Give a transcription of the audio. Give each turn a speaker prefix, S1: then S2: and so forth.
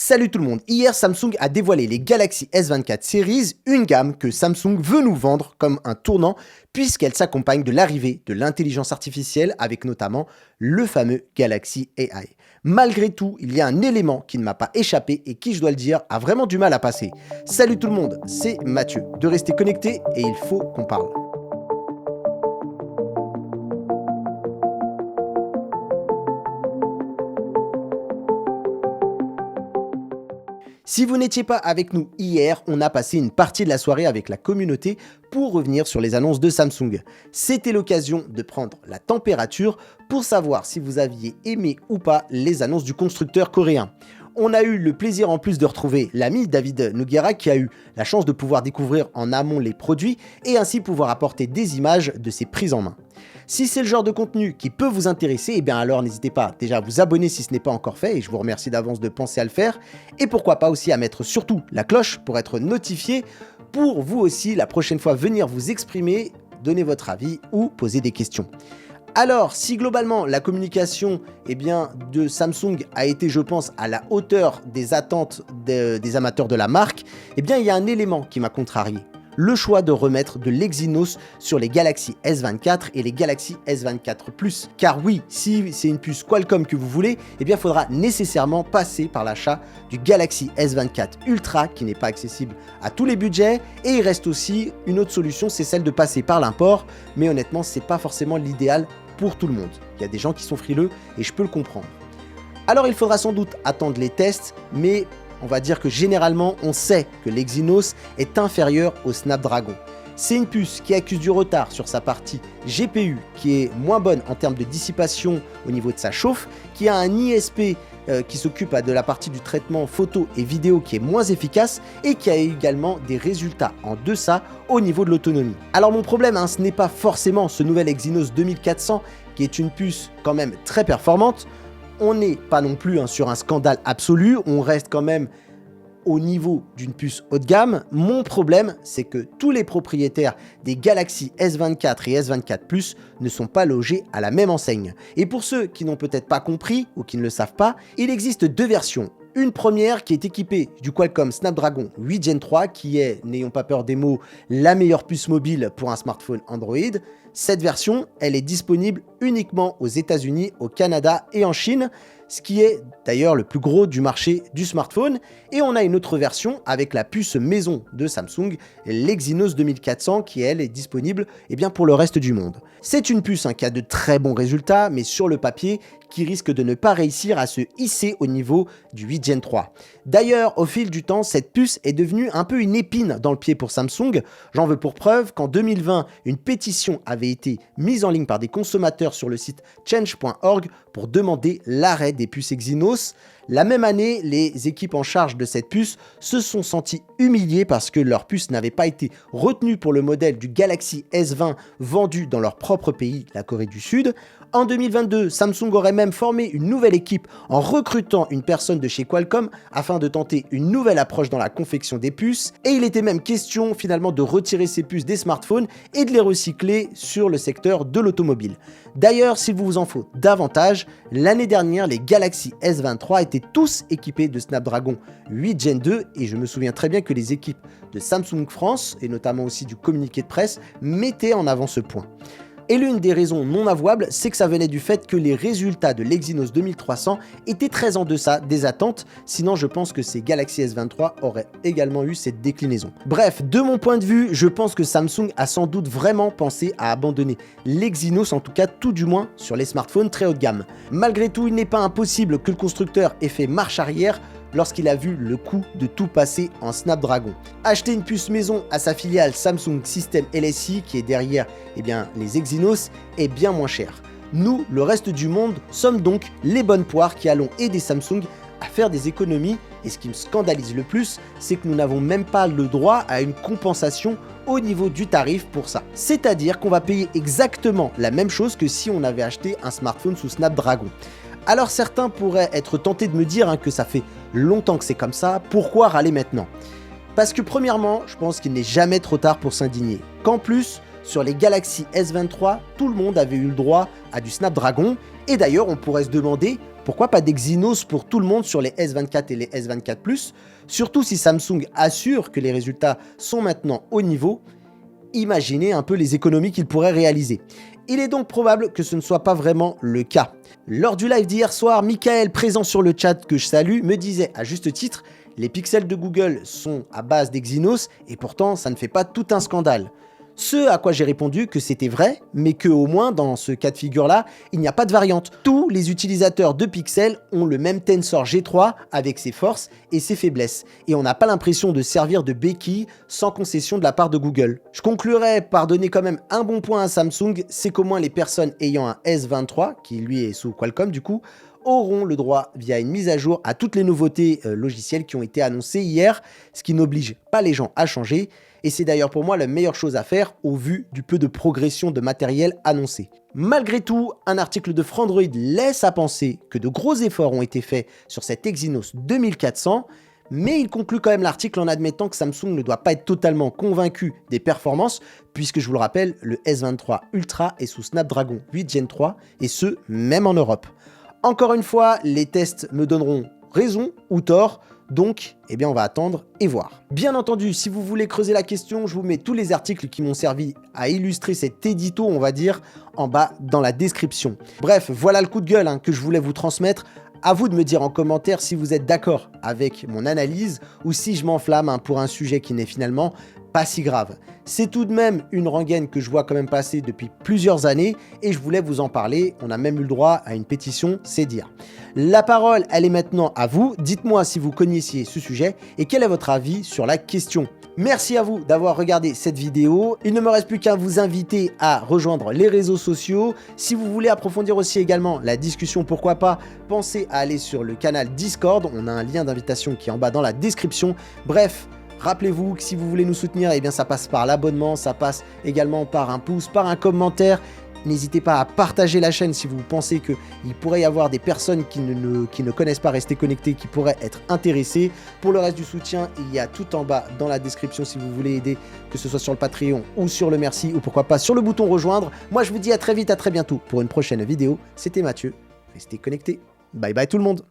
S1: Salut tout le monde, hier Samsung a dévoilé les Galaxy S24 Series, une gamme que Samsung veut nous vendre comme un tournant puisqu'elle s'accompagne de l'arrivée de l'intelligence artificielle avec notamment le fameux Galaxy AI. Malgré tout, il y a un élément qui ne m'a pas échappé et qui, je dois le dire, a vraiment du mal à passer. Salut tout le monde, c'est Mathieu, de rester connecté et il faut qu'on parle. Si vous n'étiez pas avec nous hier, on a passé une partie de la soirée avec la communauté pour revenir sur les annonces de Samsung. C'était l'occasion de prendre la température pour savoir si vous aviez aimé ou pas les annonces du constructeur coréen. On a eu le plaisir en plus de retrouver l'ami David Noguera qui a eu la chance de pouvoir découvrir en amont les produits et ainsi pouvoir apporter des images de ses prises en main. Si c'est le genre de contenu qui peut vous intéresser, eh bien alors n'hésitez pas déjà à vous abonner si ce n'est pas encore fait et je vous remercie d'avance de penser à le faire et pourquoi pas aussi à mettre surtout la cloche pour être notifié pour vous aussi la prochaine fois venir vous exprimer, donner votre avis ou poser des questions. Alors, si globalement la communication de Samsung a été, je pense, à la hauteur des attentes des amateurs de la marque, il y a un élément qui m'a contrarié. Le choix de remettre de l'Exynos sur les Galaxy S24 et les Galaxy S24 Plus. Car oui, si c'est une puce Qualcomm que vous voulez, il faudra nécessairement passer par l'achat du Galaxy S24 Ultra qui n'est pas accessible à tous les budgets. Et il reste aussi une autre solution, c'est celle de passer par l'import. Mais honnêtement, c'est pas forcément l'idéal pour tout le monde. Il y a des gens qui sont frileux et je peux le comprendre. Alors il faudra sans doute attendre les tests, mais on va dire que généralement, on sait que l'Exynos est inférieur au Snapdragon. C'est une puce qui accuse du retard sur sa partie GPU, qui est moins bonne en termes de dissipation au niveau de sa chauffe, qui a un ISP qui s'occupe de la partie du traitement photo et vidéo qui est moins efficace et qui a également des résultats en deçà au niveau de l'autonomie. Alors mon problème, ce n'est pas forcément ce nouvel Exynos 2400 qui est une puce quand même très performante. On n'est pas non plus sur un scandale absolu, on reste quand même au niveau d'une puce haut de gamme. Mon problème, c'est que tous les propriétaires des Galaxy S24 et S24 Plus ne sont pas logés à la même enseigne. Et pour ceux qui n'ont peut-être pas compris ou qui ne le savent pas, il existe deux versions. Une première qui est équipée du Qualcomm Snapdragon 8 Gen 3 qui est, n'ayons pas peur des mots, la meilleure puce mobile pour un smartphone Android. Cette version, elle est disponible uniquement aux États-Unis, au Canada et en Chine, ce qui est d'ailleurs le plus gros du marché du smartphone. Et on a une autre version avec la puce maison de Samsung, l'Exynos 2400, qui elle est disponible pour le reste du monde. C'est une puce qui a de très bons résultats, mais sur le papier, qui risque de ne pas réussir à se hisser au niveau du 8 Gen 3. D'ailleurs, au fil du temps, cette puce est devenue un peu une épine dans le pied pour Samsung. J'en veux pour preuve qu'en 2020, une pétition avait été mise en ligne par des consommateurs sur le site change.org pour demander l'arrêt des puces Exynos. La même année, les équipes en charge de cette puce se sont senties humiliées parce que leur puce n'avait pas été retenue pour le modèle du Galaxy S20 vendu dans leur propre pays, la Corée du Sud. En 2022, Samsung aurait même formé une nouvelle équipe en recrutant une personne de chez Qualcomm afin de tenter une nouvelle approche dans la confection des puces. Et il était même question finalement de retirer ces puces des smartphones et de les recycler sur le secteur de l'automobile. D'ailleurs, s'il vous en faut davantage, l'année dernière, les Galaxy S23 étaient tous équipés de Snapdragon 8 Gen 2 et je me souviens très bien que les équipes de Samsung France et notamment aussi du communiqué de presse mettaient en avant ce point. Et l'une des raisons non avouables, c'est que ça venait du fait que les résultats de l'Exynos 2300 étaient très en deçà des attentes, sinon je pense que ces Galaxy S23 auraient également eu cette déclinaison. Bref, de mon point de vue, je pense que Samsung a sans doute vraiment pensé à abandonner l'Exynos, en tout cas tout du moins sur les smartphones très haut de gamme. Malgré tout, il n'est pas impossible que le constructeur ait fait marche arrière lorsqu'il a vu le coût de tout passer en Snapdragon. Acheter une puce maison à sa filiale Samsung System LSI qui est derrière les Exynos est bien moins cher. Nous, le reste du monde, sommes donc les bonnes poires qui allons aider Samsung à faire des économies et ce qui me scandalise le plus, c'est que nous n'avons même pas le droit à une compensation au niveau du tarif pour ça. C'est-à-dire qu'on va payer exactement la même chose que si on avait acheté un smartphone sous Snapdragon. Alors certains pourraient être tentés de me dire que ça fait longtemps que c'est comme ça, pourquoi râler maintenant? Parce que premièrement, je pense qu'il n'est jamais trop tard pour s'indigner. Qu'en plus, sur les Galaxy S23, tout le monde avait eu le droit à du Snapdragon, et d'ailleurs on pourrait se demander Pourquoi pas d'Exynos pour tout le monde sur les S24 et les S24 Plus? Surtout si Samsung assure que les résultats sont maintenant au niveau. Imaginez un peu les économies qu'il pourrait réaliser. Il est donc probable que ce ne soit pas vraiment le cas. Lors du live d'hier soir, Michael, présent sur le chat que je salue, me disait à juste titre « Les pixels de Google sont à base d'Exynos et pourtant ça ne fait pas tout un scandale ». Ce à quoi j'ai répondu que c'était vrai, mais que au moins dans ce cas de figure-là, il n'y a pas de variante. Tous les utilisateurs de Pixel ont le même Tensor G3 avec ses forces et ses faiblesses, et on n'a pas l'impression de servir de béquille sans concession de la part de Google. Je conclurai par donner quand même un bon point à Samsung, c'est qu'au moins les personnes ayant un S23, qui lui est sous Qualcomm du coup, auront le droit via une mise à jour à toutes les nouveautés logicielles qui ont été annoncées hier, ce qui n'oblige pas les gens à changer. Et c'est d'ailleurs pour moi la meilleure chose à faire au vu du peu de progression de matériel annoncé. Malgré tout, un article de Frandroid laisse à penser que de gros efforts ont été faits sur cet Exynos 2400, mais il conclut quand même l'article en admettant que Samsung ne doit pas être totalement convaincu des performances, puisque je vous le rappelle, le S23 Ultra est sous Snapdragon 8 Gen 3, et ce, même en Europe. Encore une fois, les tests me donneront raison ou tort, donc, eh bien, on va attendre et voir. Bien entendu, si vous voulez creuser la question, je vous mets tous les articles qui m'ont servi à illustrer cet édito, on va dire, en bas dans la description. Bref, voilà le coup de gueule que je voulais vous transmettre. À vous de me dire en commentaire si vous êtes d'accord avec mon analyse ou si je m'enflamme pour un sujet qui n'est finalement pas si grave. C'est tout de même une rengaine que je vois quand même passer depuis plusieurs années et je voulais vous en parler. On a même eu le droit à une pétition, c'est dire. La parole, elle est maintenant à vous. Dites-moi si vous connaissiez ce sujet et quel est votre avis sur la question. Merci à vous d'avoir regardé cette vidéo. Il ne me reste plus qu'à vous inviter à rejoindre les réseaux sociaux. Si vous voulez approfondir aussi également la discussion, pourquoi pas, pensez à aller sur le canal Discord. On a un lien d'invitation qui est en bas dans la description. Bref, rappelez-vous que si vous voulez nous soutenir, eh bien ça passe par l'abonnement, ça passe également par un pouce, par un commentaire. N'hésitez pas à partager la chaîne si vous pensez qu'il pourrait y avoir des personnes qui ne connaissent pas Rester Connectés, qui pourraient être intéressées. Pour le reste du soutien, il y a tout en bas dans la description si vous voulez aider, que ce soit sur le Patreon ou sur le Merci, ou pourquoi pas sur le bouton rejoindre. Moi je vous dis à très vite, à très bientôt pour une prochaine vidéo. C'était Mathieu, Restez Connectés. Bye bye tout le monde.